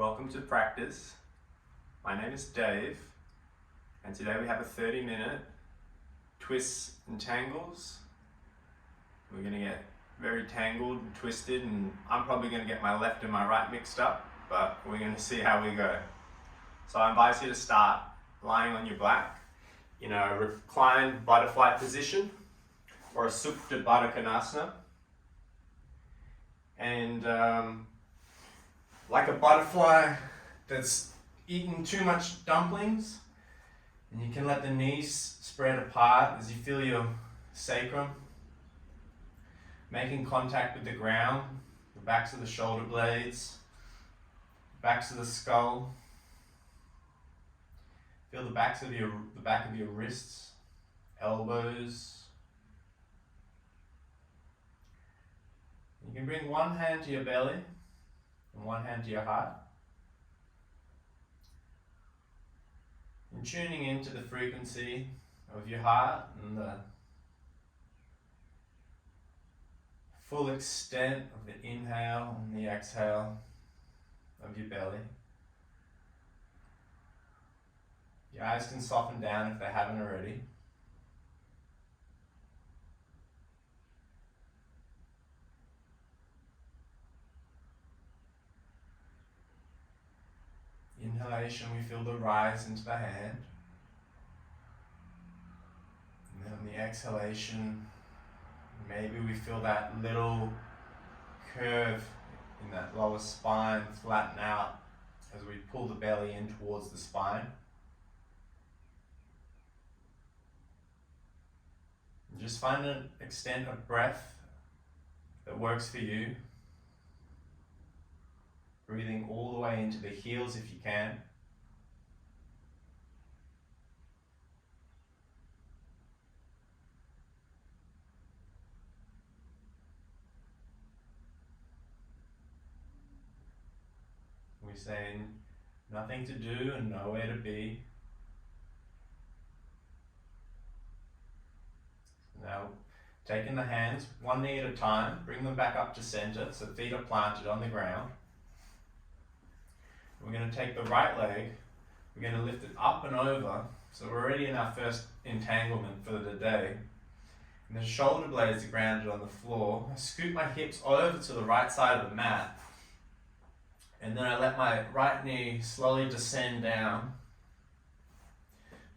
Welcome to practice. My name is Dave, and today we have a 30-minute twists and tangles. We're going to get very tangled and twisted, and I'm probably going to get my left and my right mixed up, but we're going to see how we go. So I invite you to start lying on your back in a reclined butterfly position or a Supta Baddha Konasana. And like a butterfly that's eaten too much dumplings, and you can let the knees spread apart as you feel your sacrum making contact with the ground, the backs of the shoulder blades, backs of the skull. Feel the back of your wrists, elbows. You can bring one hand to your belly and one hand to your heart. And tuning into the frequency of your heart and the full extent of the inhale and the exhale of your belly. Your eyes can soften down if they haven't already. Inhalation, we feel the rise into the hand. And then on the exhalation, maybe we feel that little curve in that lower spine flatten out as we pull the belly in towards the spine. And just find an extent of breath that works for you. Breathing all the way into the heels if you can. We're saying nothing to do and nowhere to be. Now, taking the hands one knee at a time, bring them back up to center so feet are planted on the ground. We're going to take the right leg, we're going to lift it up and over, so we're already in our first entanglement for the day. And the shoulder blades are grounded on the floor. I scoot my hips over to the right side of the mat, and then I let my right knee slowly descend down,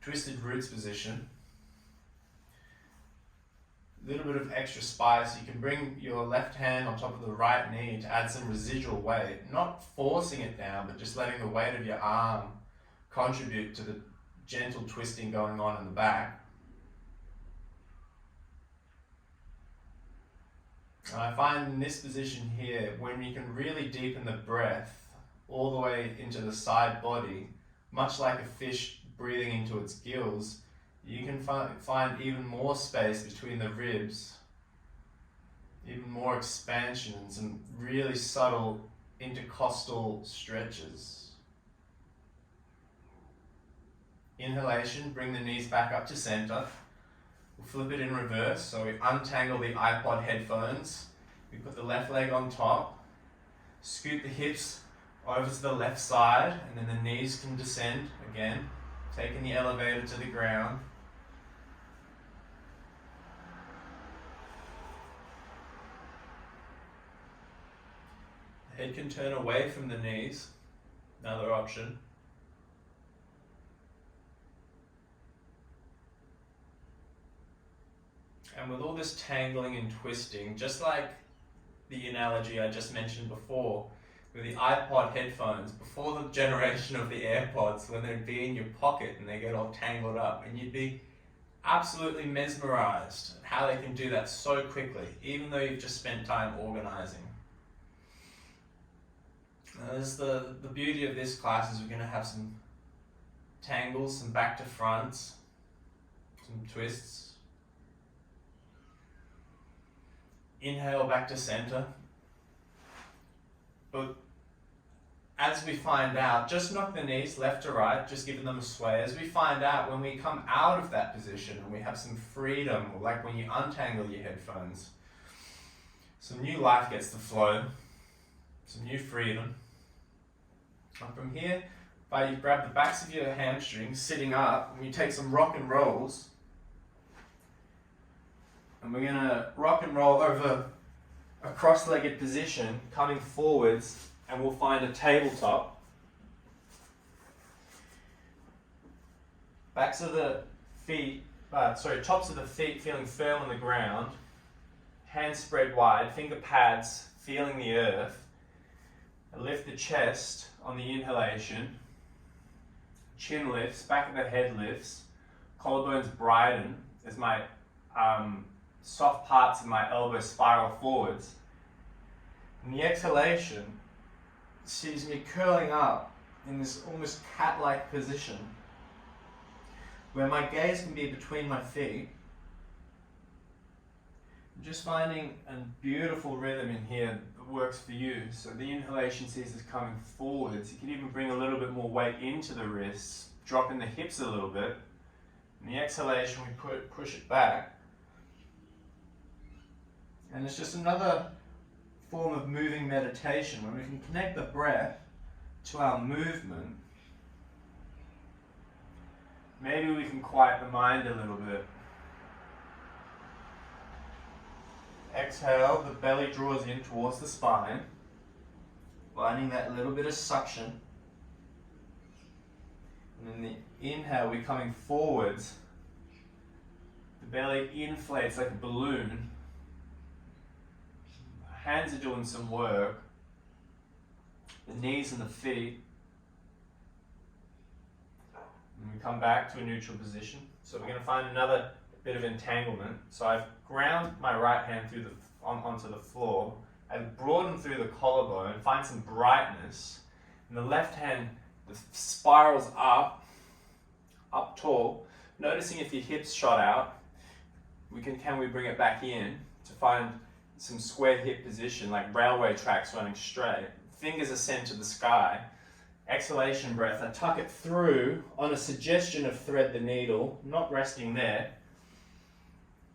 twisted roots position. A little bit of extra spice. You can bring your left hand on top of the right knee to add some residual weight, not forcing it down, but just letting the weight of your arm contribute to the gentle twisting going on in the back. And I find in this position here, when you can really deepen the breath all the way into the side body, much like a fish breathing into its gills, you can find even more space between the ribs, even more expansion and some really subtle intercostal stretches. Inhalation, bring the knees back up to center. We'll flip it in reverse, so we untangle the iPod headphones. We put the left leg on top, scoot the hips over to the left side, and then the knees can descend again, taking the elevator to the ground. Head can turn away from the knees, another option. And with all this tangling and twisting, just like the analogy I just mentioned before, with the iPod headphones, before the generation of the AirPods, when they'd be in your pocket and they get all tangled up, and you'd be absolutely mesmerized at how they can do that so quickly, even though you've just spent time organizing. The beauty of this class is we're going to have some tangles, some back to fronts, some twists. Inhale back to center. But as we find out, just knock the knees left to right, just giving them a sway. As we find out, when we come out of that position and we have some freedom, like when you untangle your headphones, some new life gets to flow, some new freedom. And from here, you grab the backs of your hamstrings, sitting up, and you take some rock and rolls. And we're going to rock and roll over a cross-legged position, coming forwards, and we'll find a tabletop. Backs of the feet, tops of the feet feeling firm on the ground, hands spread wide, finger pads feeling the earth. And lift the chest on the inhalation. Chin lifts, back of the head lifts, collarbones brighten as my soft parts of my elbows spiral forwards. And the exhalation sees me curling up in this almost cat-like position where my gaze can be between my feet. I'm just finding a beautiful rhythm in here that works for you. So the inhalation sees us coming forwards. You can even bring a little bit more weight into the wrists, dropping the hips a little bit. And the exhalation, we push it back. And it's just another form of moving meditation when we can connect the breath to our movement. Maybe we can quiet the mind a little bit. Exhale, the belly draws in towards the spine, finding that little bit of suction. And then the inhale, we're coming forwards. The belly inflates like a balloon. Hands are doing some work. The knees and the feet. And we come back to a neutral position. So we're going to find another bit of entanglement. So I've ground my right hand through onto the floor. I've broadened through the collarbone, find some brightness. And the left hand spirals up tall. Noticing if your hips shot out, can we bring it back in to find some square hip position, like railway tracks running straight. Fingers ascend to the sky. Exhalation breath, I tuck it through on a suggestion of thread the needle, not resting there.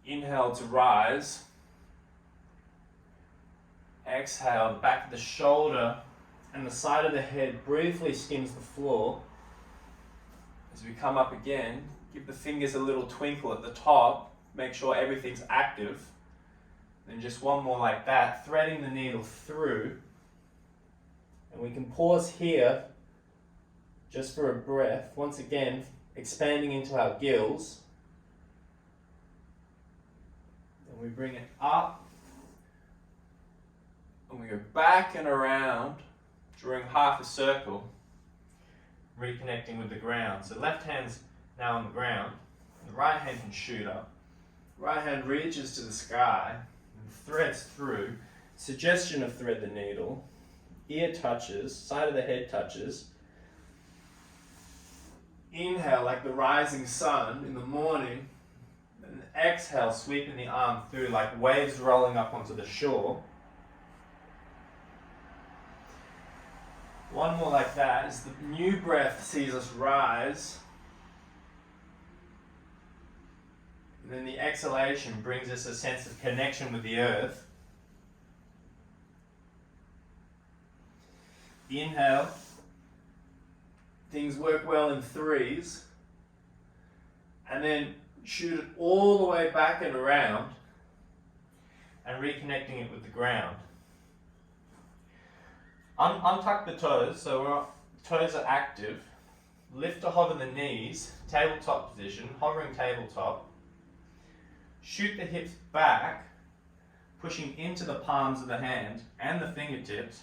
Inhale to rise. Exhale, the back of the shoulder and the side of the head briefly skims the floor. As we come up again, give the fingers a little twinkle at the top, make sure everything's active. Then just one more like that, threading the needle through. And we can pause here just for a breath. Once again, expanding into our gills. And we bring it up. And we go back and around, drawing half a circle, reconnecting with the ground. So left hand's now on the ground. The right hand can shoot up. Right hand reaches to the sky and threads through. Suggestion of thread the needle. Ear touches, side of the head touches. Inhale like the rising sun in the morning. And exhale, sweeping the arm through like waves rolling up onto the shore. One more like that as the new breath sees us rise. And then the exhalation brings us a sense of connection with the earth. Inhale. Things work well in threes. And then shoot it all the way back and around and reconnecting it with the ground. Untuck the toes, so our toes are active. Lift to hover the knees, tabletop position, hovering tabletop. Shoot the hips back, pushing into the palms of the hand and the fingertips.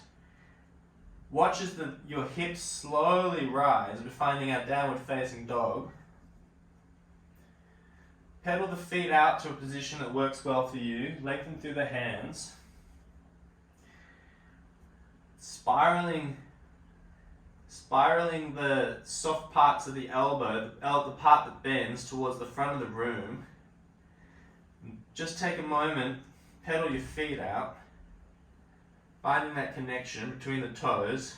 Watch as your hips slowly rise. We're finding our downward facing dog. Pedal the feet out to a position that works well for you. Lengthen through the hands. Spiraling the soft parts of the elbow, the part that bends towards the front of the room. Just take a moment, pedal your feet out, finding that connection between the toes.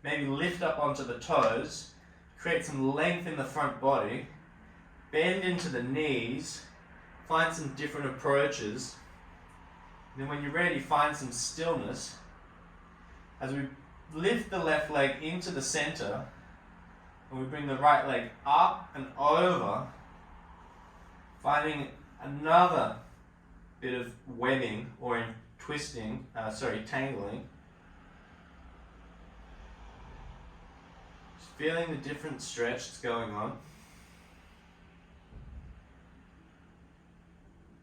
Maybe lift up onto the toes, create some length in the front body, bend into the knees, find some different approaches. And then when you're ready, find some stillness as we lift the left leg into the center, and we bring the right leg up and over, finding another bit of webbing or tangling. Just feeling the different stretch that's going on.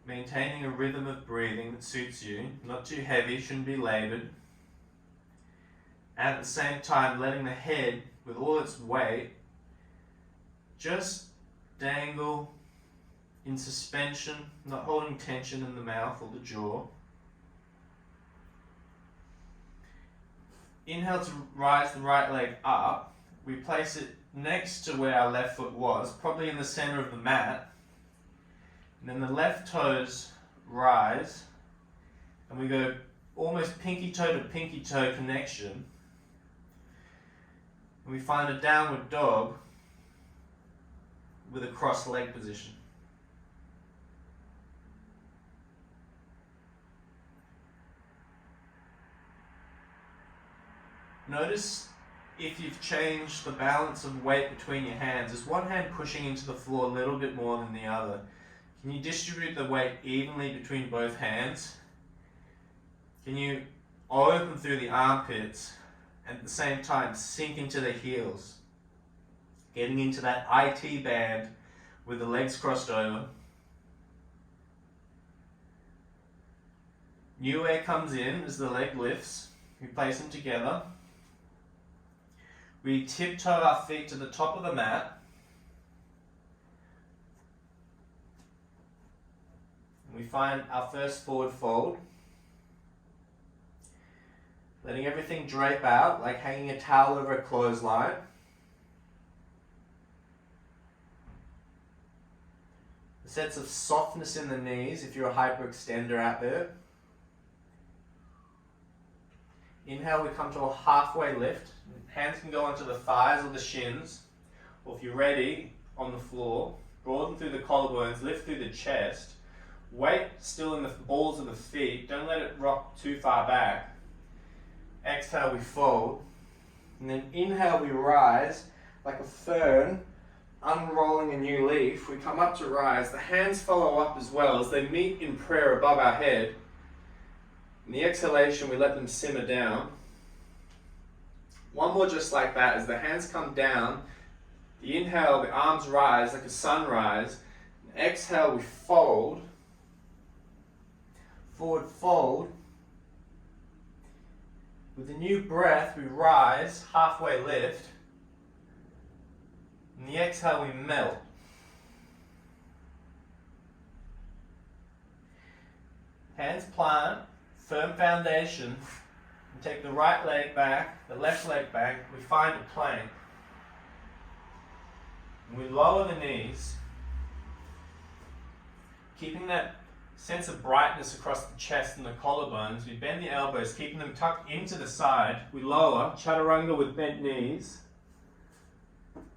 Maintaining a rhythm of breathing that suits you, not too heavy, shouldn't be labored. And at the same time, letting the head, with all its weight, just dangle in suspension, not holding tension in the mouth or the jaw. Inhale to rise the right leg up. We place it next to where our left foot was, probably in the center of the mat. And then the left toes rise, and we go almost pinky toe to pinky toe connection. And we find a downward dog with a cross leg position. Notice if you've changed the balance of weight between your hands. Is one hand pushing into the floor a little bit more than the other? Can you distribute the weight evenly between both hands? Can you open through the armpits and at the same time sink into the heels? Getting into that IT band with the legs crossed over. New air comes in as the leg lifts. We place them together. We tiptoe our feet to the top of the mat. We find our first forward fold. Letting everything drape out like hanging a towel over a clothesline. A sense of softness in the knees if you're a hyperextender out there. Inhale, we come to a halfway lift. Hands can go onto the thighs or the shins, or if you're ready, on the floor. Broaden through the collarbones, lift through the chest. Weight still in the balls of the feet. Don't let it rock too far back. Exhale, we fold. And then inhale, we rise like a fern unrolling a new leaf. We come up to rise. The hands follow up as well as they meet in prayer above our head. In the exhalation, we let them simmer down. One more just like that. As the hands come down, the inhale, the arms rise like a sunrise. Exhale, we fold. Forward fold. With the new breath, we rise, halfway lift. In the exhale, we melt. Hands plant, firm foundation. And take the right leg back, the left leg back. We find a plank. And we lower the knees, keeping that sense of brightness across the chest and the collarbones. We bend the elbows, keeping them tucked into the side. We lower, chaturanga with bent knees.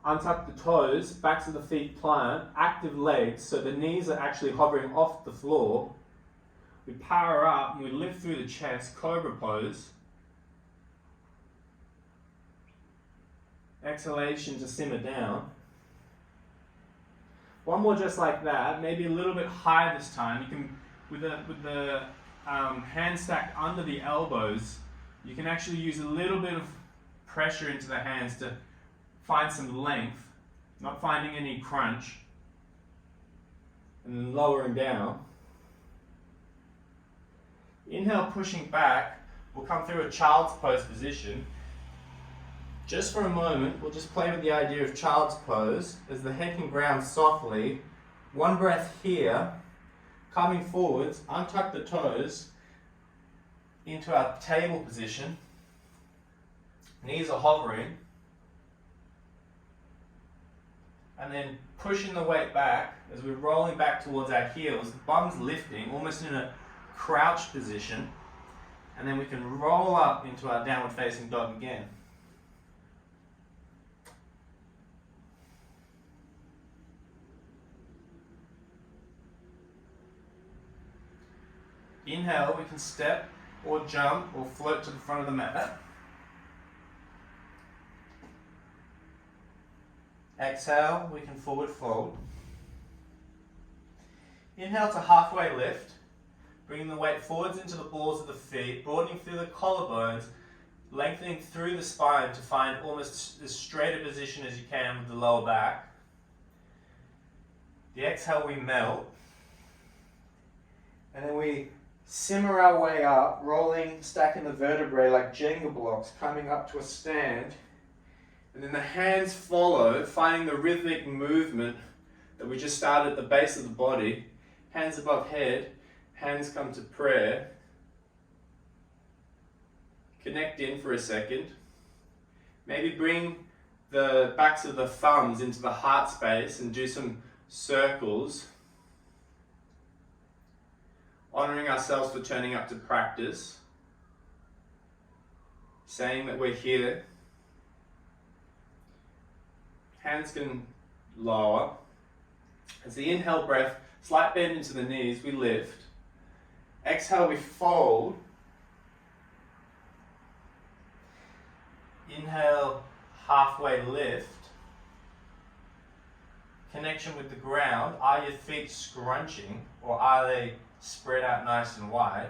Untuck the toes, backs of the feet plant, active legs, so the knees are actually hovering off the floor. We power up and we lift through the chest, cobra pose. Exhalation to simmer down. One more just like that, maybe a little bit higher this time. You can, with the hand stacked under the elbows, you can actually use a little bit of pressure into the hands to find some length, not finding any crunch, and then lowering down. Inhale, pushing back, we'll come through a child's pose position. Just for a moment, we'll just play with the idea of child's pose as the head can ground softly. One breath here, coming forwards, untuck the toes into our table position. Knees are hovering. And then pushing the weight back as we're rolling back towards our heels. The bum's lifting, almost in a crouched position. And then we can roll up into our downward facing dog again. Inhale, we can step or jump or float to the front of the mat. Exhale, we can forward fold. Inhale to halfway lift, bringing the weight forwards into the balls of the feet, broadening through the collarbones, lengthening through the spine to find almost as straight a position as you can with the lower back. The exhale, we melt. And then we simmer our way up, rolling, stacking the vertebrae like Jenga blocks, coming up to a stand. And then the hands follow, finding the rhythmic movement that we just started at the base of the body. Hands above head, hands come to prayer. Connect in for a second. Maybe bring the backs of the thumbs into the heart space and do some circles. Honoring ourselves for turning up to practice. Saying that we're here. Hands can lower. As the inhale breath, slight bend into the knees, we lift. Exhale, we fold. Inhale, halfway lift. Connection with the ground. Are your feet scrunching or are they spread out nice and wide?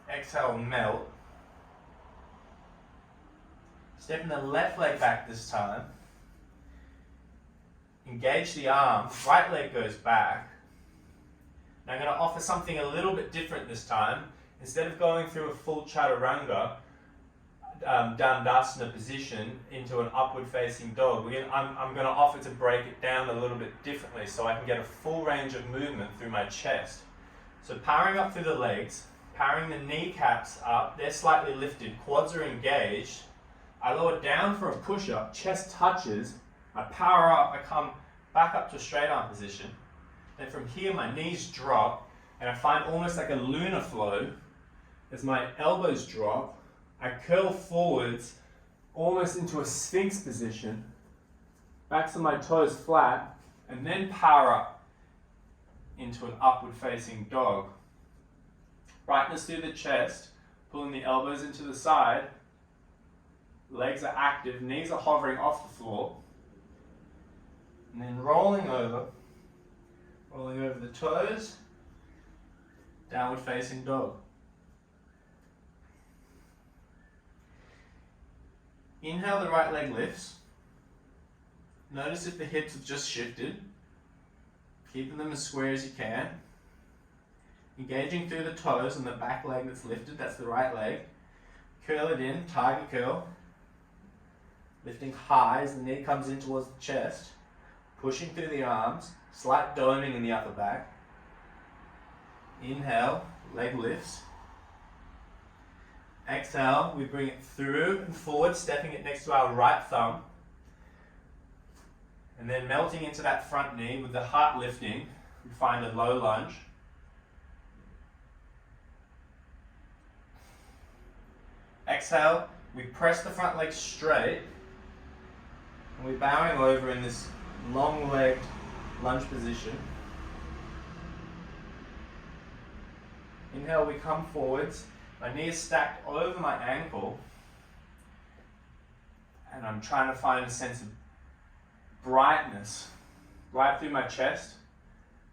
Exhale, melt. Stepping the left leg back this time. Engage the arm, right leg goes back. Now I'm going to offer something a little bit different this time. Instead of going through a full chaturanga, Dandasana position into an upward facing dog, I'm going to offer to break it down a little bit differently so I can get a full range of movement through my chest. So powering up through the legs, powering the kneecaps up, they're slightly lifted, quads are engaged. I lower down for a push-up, chest touches, I power up, I come back up to a straight arm position. Then from here my knees drop and I find almost like a lunar flow as my elbows drop. I curl forwards almost into a sphinx position, backs of my toes flat, and then power up into an upward facing dog. Brightness through the chest, pulling the elbows into the side, legs are active, knees are hovering off the floor. And then rolling over the toes, downward facing dog. Inhale, the right leg lifts. Notice if the hips have just shifted, keeping them as square as you can. Engaging through the toes and the back leg that's lifted, that's the right leg. Curl it in, tiger curl. Lifting high as the knee comes in towards the chest. Pushing through the arms, slight doming in the upper back. Inhale, leg lifts. Exhale, we bring it through and forward, stepping it next to our right thumb. And then melting into that front knee with the heart lifting, we find a low lunge. Exhale, we press the front leg straight. And we're bowing over in this long-legged lunge position. Inhale, we come forwards. My knee is stacked over my ankle. And I'm trying to find a sense of brightness right through my chest.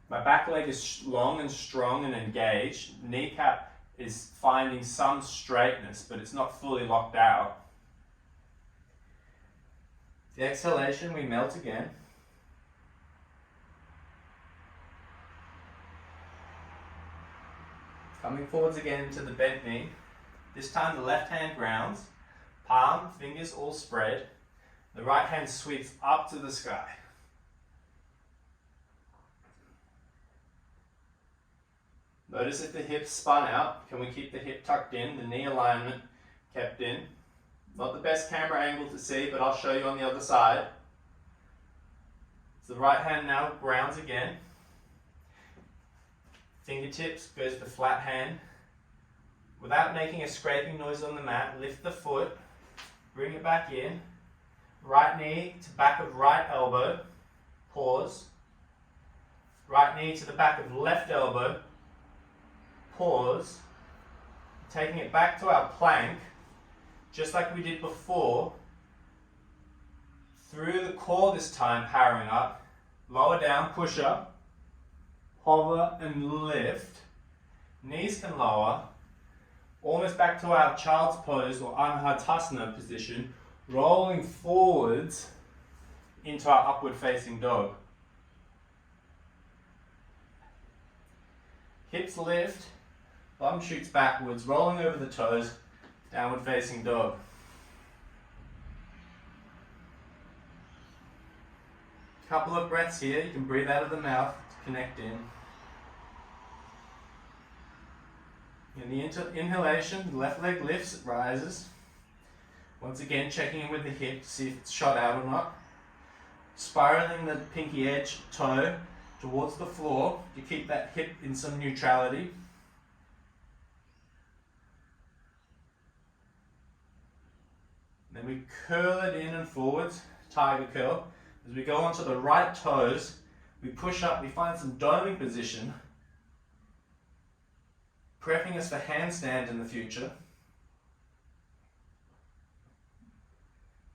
My back leg is long and strong and engaged. Kneecap is finding some straightness, but it's not fully locked out. The exhalation, we melt again. Coming forwards again to the bent knee. This time the left hand grounds, palm, fingers all spread. The right hand sweeps up to the sky. Notice if the hips spun out. Can we keep the hip tucked in, the knee alignment kept in? Not the best camera angle to see, but I'll show you on the other side. So the right hand now grounds again. Fingertips goes to the flat hand. Without making a scraping noise on the mat, lift the foot, bring it back in. Right knee to back of right elbow, pause. Right knee to the back of left elbow, pause. Taking it back to our plank, just like we did before, through the core this time, powering up. Lower down, push up. Hover and lift. Knees can lower. Almost back to our child's pose or Anahatasana position. Rolling forwards into our upward facing dog. Hips lift. Bum shoots backwards, rolling over the toes. Downward facing dog. Couple of breaths here. You can breathe out of the mouth to connect in. In the inhalation, the left leg lifts, it rises. Once again, checking in with the hip to see if it's shot out or not. Spiraling the pinky edge toe towards the floor. You keep that hip in some neutrality. Then we curl it in and forwards, tiger curl. As we go onto the right toes, we push up, we find some doming position, prepping us for handstand in the future.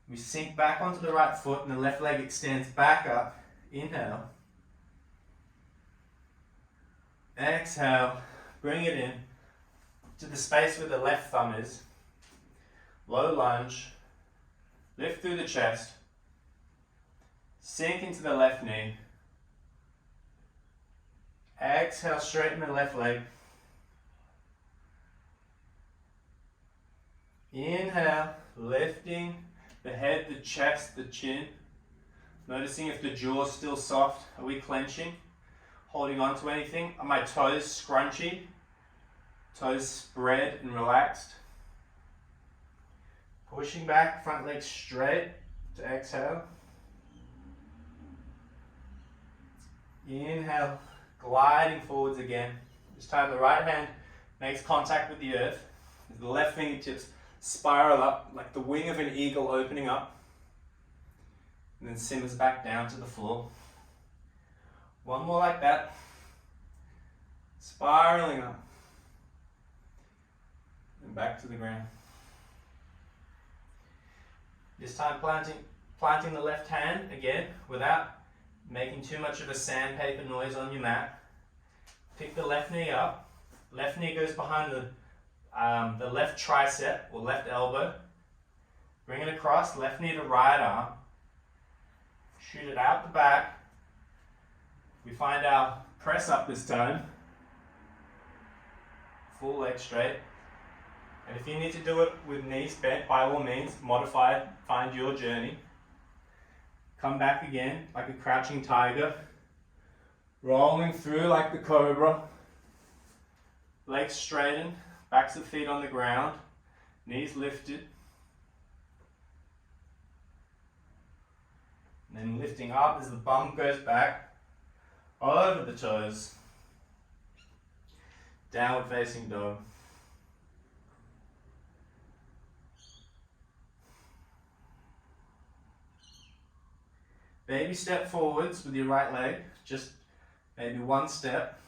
We sink back onto the right foot and the left leg extends back up. Inhale. Exhale. Bring it in to the space where the left thumb is. Low lunge. Lift through the chest. Sink into the left knee. Exhale, straighten the left leg. Inhale, lifting the head, the chest, the chin. Noticing if the jaw is still soft. Are we clenching? Holding on to anything? Are my toes scrunchy? Toes spread and relaxed. Pushing back, front leg straight to exhale. Inhale, gliding forwards again. This time the right hand makes contact with the earth. The left fingertips spiral up like the wing of an eagle opening up. And then simmers back down to the floor. One more like that. Spiraling up. And back to the ground. This time planting the left hand again without making too much of a sandpaper noise on your mat. Pick the left knee up. Left knee goes behind the left tricep or left elbow. Bring it across, left knee to right arm. Shoot it out the back. We find our press up this time. Full leg straight. And if you need to do it with knees bent, by all means, modify it, find your journey. Come back again like a crouching tiger. Rolling through like the cobra. Legs straightened, backs of feet on the ground, knees lifted. And then lifting up as the bum goes back, over the toes. Downward facing dog. Baby step forwards with your right leg, just maybe one step.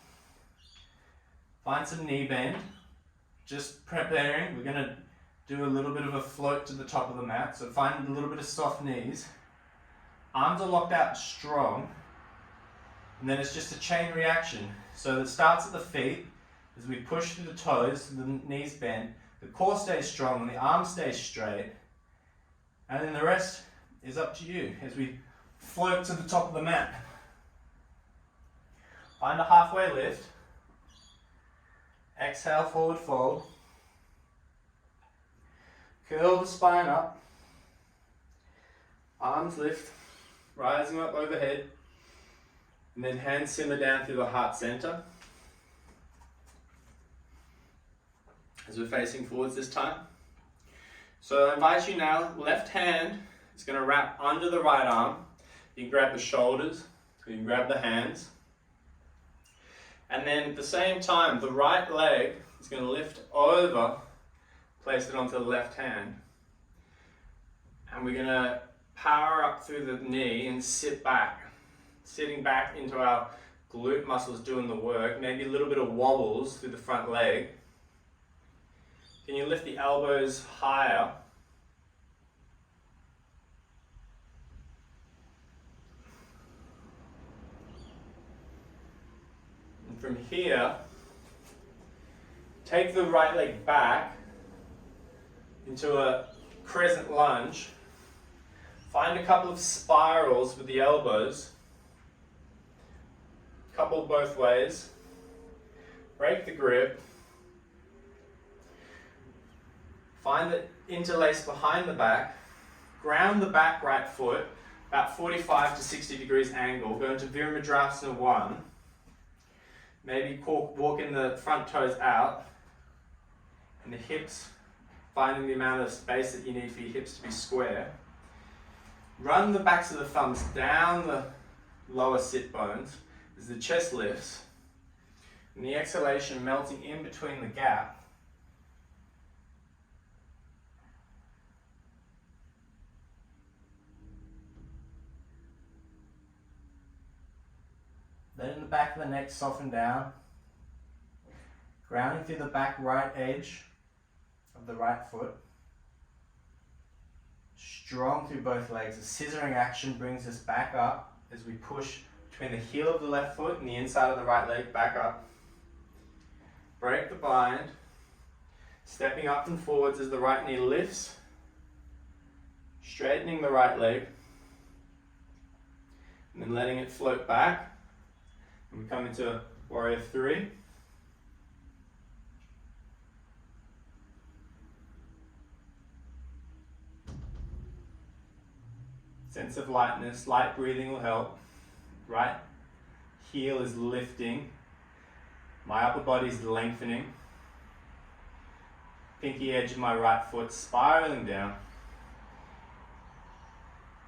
Find some knee bend. Just preparing, we're going to do a little bit of a float to the top of the mat, so find a little bit of soft knees. Arms are locked out strong, and then it's just a chain reaction. So it starts at the feet, as we push through the toes, the knees bend, the core stays strong and the arms stay straight, and then the rest is up to you as we float to the top of the mat. Find a halfway lift. Exhale, forward fold. Curl the spine up. Arms lift, rising up overhead. And then hands simmer down through the heart center. As we're facing forwards this time. So I invite you now, left hand is going to wrap under the right arm. You can grab the shoulders, you can grab the hands. And then at the same time, the right leg is going to lift over, place it onto the left hand. And we're going to power up through the knee and sit back. Sitting back into our glute muscles doing the work, maybe a little bit of wobbles through the front leg. Can you lift the elbows higher? from here, take the right leg back into a crescent lunge. Find a couple of spirals with the elbows. Couple both ways. Break the grip. Find the interlace behind the back. Ground the back right foot, about 45 to 60 degrees angle. Go into Virabhadrasana 1. Maybe walk in the front toes out. And the hips, finding the amount of space that you need for your hips to be square. Run the backs of the thumbs down the lower sit bones as the chest lifts. And the exhalation melting in between the gap. Letting the back of the neck soften down. Grounding through the back right edge of the right foot. Strong through both legs. A scissoring action brings us back up as we push between the heel of the left foot and the inside of the right leg, back up. Break the bind. Stepping up and forwards as the right knee lifts. Straightening the right leg. And then letting it float back. And we come into Warrior 3. Sense of lightness, light breathing will help. Right heel is lifting. My upper body is lengthening. Pinky edge of my right foot spiraling down.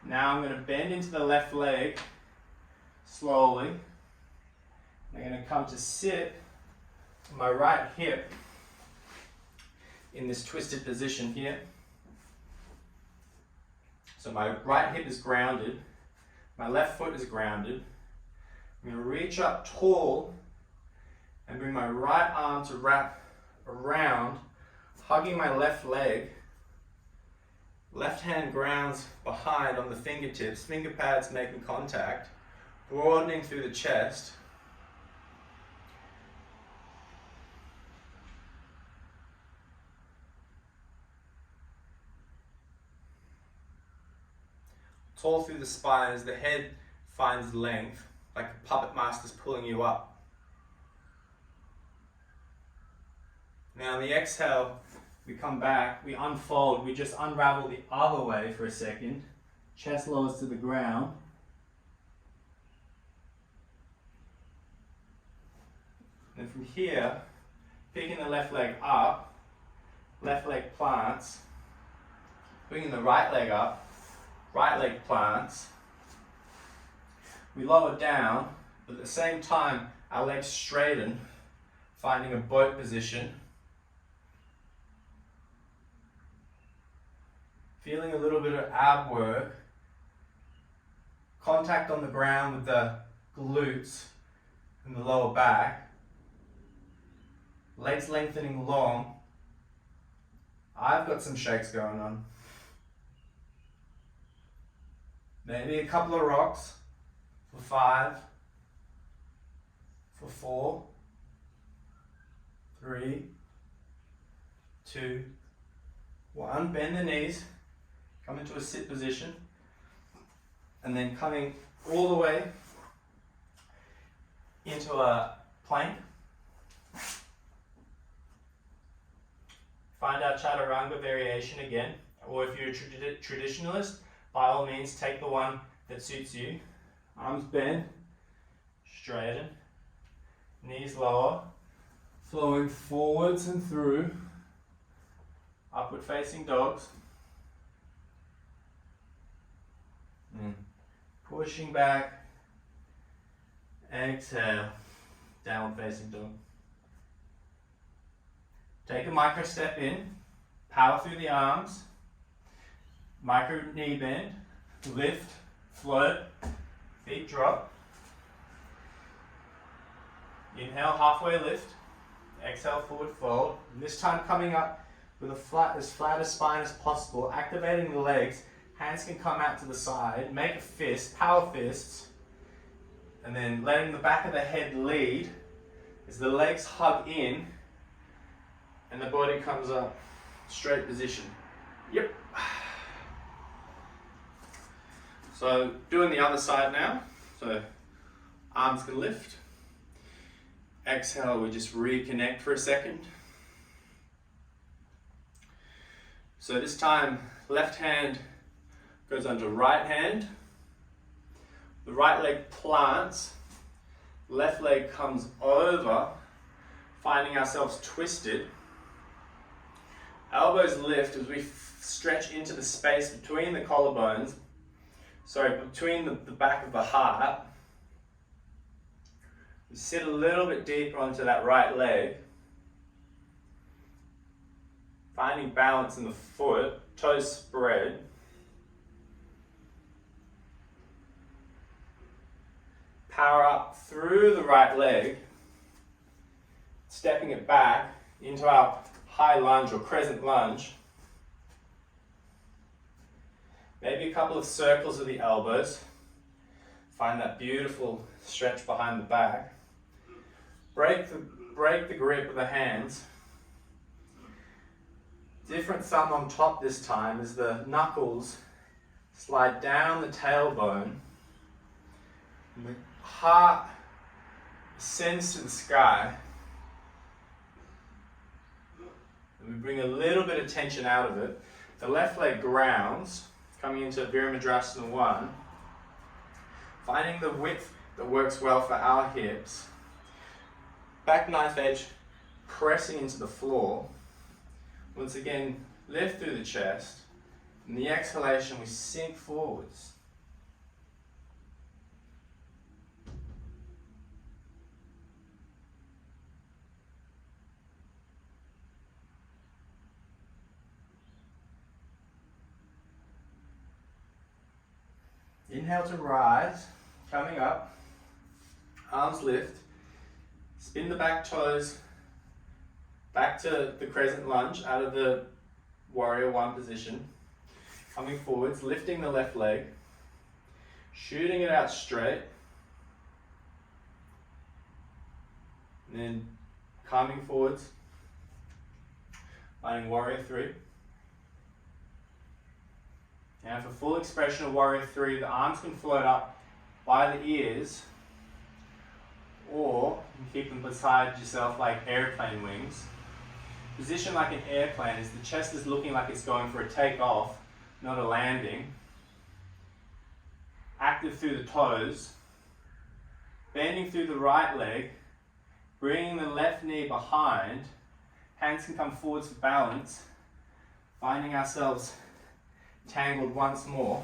Now I'm going to bend into the left leg slowly. I'm going to come to sit my right hip in this twisted position here. So my right hip is grounded, my left foot is grounded. I'm going to reach up tall and bring my right arm to wrap around, hugging my left leg. Left hand grounds behind on the fingertips, finger pads making contact, broadening through the chest. Tall through the spine as the head finds length, like a puppet master's pulling you up. Now on the exhale, we come back, we unfold, we just unravel the other way for a second. Chest lowers to the ground. And from here, picking the left leg up, left leg plants, bringing the right leg up, right leg plants. We lower down, but at the same time, our legs straighten, finding a boat position. Feeling a little bit of ab work. Contact on the ground with the glutes and the lower back. Legs lengthening long. I've got some shakes going on. Maybe a couple of rocks for 5, for 4, 3, 2, 1. Bend the knees, come into a sit position, and then coming all the way into a plank. Find our chaturanga variation again, or if you're a traditionalist, by all means, take the one that suits you. Arms bend, straighten, knees lower, flowing forwards and through, upward facing dogs. And pushing back, exhale, downward facing dog. Take a micro step in, power through the arms. Micro knee bend, lift, float, feet drop. Inhale, halfway lift. Exhale, forward fold. And this time coming up with as flat a spine as possible, activating the legs. Hands can come out to the side. Make a fist, power fists. And then letting the back of the head lead. is the legs hug in and the body comes up, straight position. Yep. So doing the other side now. So arms can lift. Exhale, we just reconnect for a second. So this time, left hand goes onto right hand. The right leg plants. Left leg comes over, finding ourselves twisted. Elbows lift as we stretch into the space between the collarbones. Sorry, between the back of the heart. We sit a little bit deeper onto that right leg. Finding balance in the foot, toes spread. Power up through the right leg, stepping it back into our high lunge or crescent lunge. Maybe a couple of circles of the elbows. Find that beautiful stretch behind the back. Break the grip of the hands. Different thumb on top this time as the knuckles slide down the tailbone. And the heart ascends to the sky. And we bring a little bit of tension out of it. The left leg grounds, coming into Viramadrasana 1. Finding the width that works well for our hips. Back knife edge pressing into the floor. Once again, lift through the chest. In the exhalation, we sink forwards. Inhale to rise, coming up, arms lift, spin the back toes back to the crescent lunge out of the warrior 1 position, coming forwards, lifting the left leg, shooting it out straight, and then coming forwards, finding warrior 3. Now for full expression of warrior 3, the arms can float up by the ears, or you can keep them beside yourself like airplane wings. Position like an airplane is the chest is looking like it's going for a takeoff, not a landing. Active through the toes, bending through the right leg, bringing the left knee behind, hands can come forwards for balance, finding ourselves tangled once more.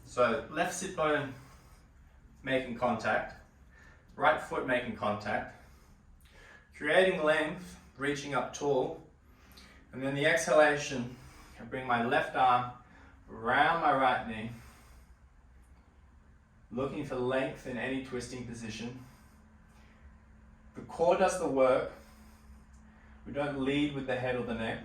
So left sit bone making contact, right foot making contact, creating length, reaching up tall, and then the exhalation, I bring my left arm around my right knee, looking for length in any twisting position. The core does the work. We don't lead with the head or the neck.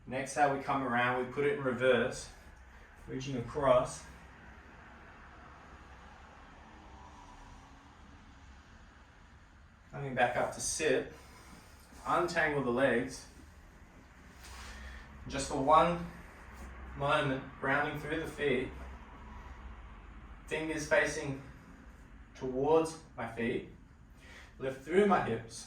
Next, how we come around, we put it in reverse, reaching across. Coming back up to sit, untangle the legs. Just for one moment, grounding through the feet, fingers facing towards my feet, lift through my hips.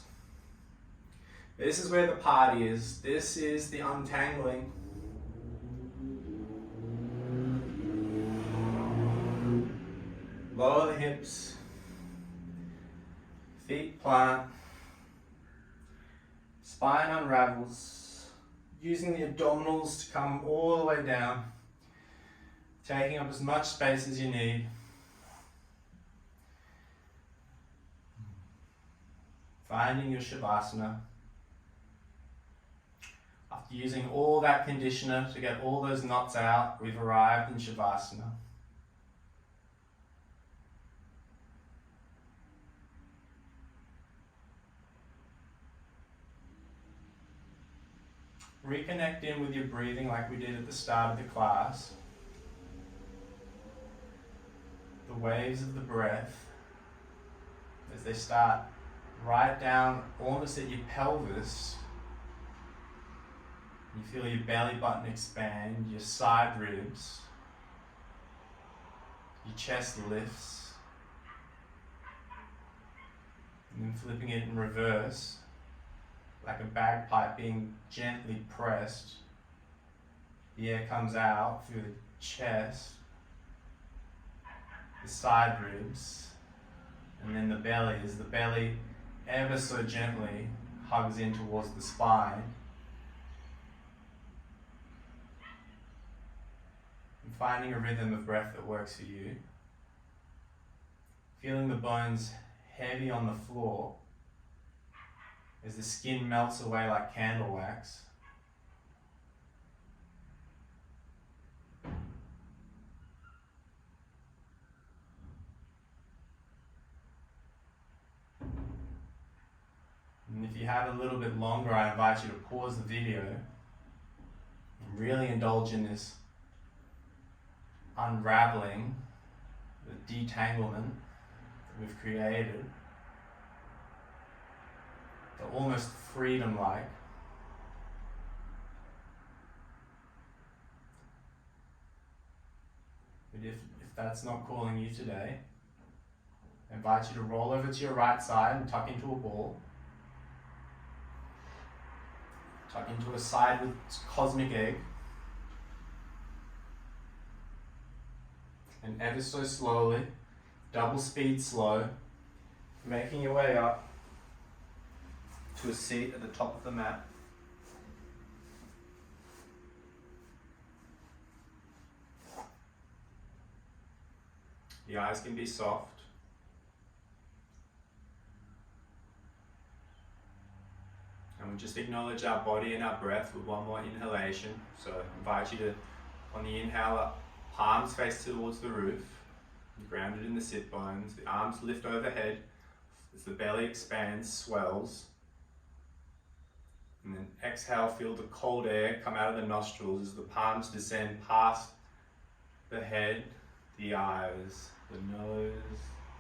This is where the party is. This is the untangling. Lower the hips, feet plant, spine unravels. Using the abdominals to come all the way down, taking up as much space as you need. Finding your Shavasana. After using all that conditioner to get all those knots out, we've arrived in Shavasana. reconnect in with your breathing like we did at the start of the class. The waves of the breath as they start right down almost at your pelvis. You feel your belly button expand, your side ribs, your chest lifts, and then flipping it in reverse, like a bagpipe being gently pressed. The air comes out through the chest, the side ribs, and then the belly, as the belly ever so gently hugs in towards the spine. And finding a rhythm of breath that works for you. Feeling the bones heavy on the floor as the skin melts away like candle wax. And if you have a little bit longer, I invite you to pause the video and really indulge in this unraveling, the detanglement that we've created, the almost freedom-like. But if that's not calling you today, I invite you to roll over to your right side and tuck into a ball. Tuck into a side with cosmic egg. And ever so slowly, double speed slow, making your way up to a seat at the top of the mat. The eyes can be soft. And we just acknowledge our body and our breath with one more inhalation. So I invite you to, on the inhale, palms face towards the roof, grounded in the sit bones. The arms lift overhead as the belly expands, swells. And then exhale, feel the cold air come out of the nostrils as the palms descend past the head, the eyes, the nose,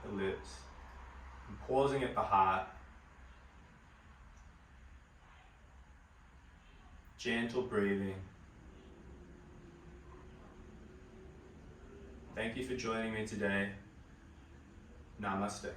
the lips. And pausing at the heart. Gentle breathing. Thank you for joining me today. Namaste.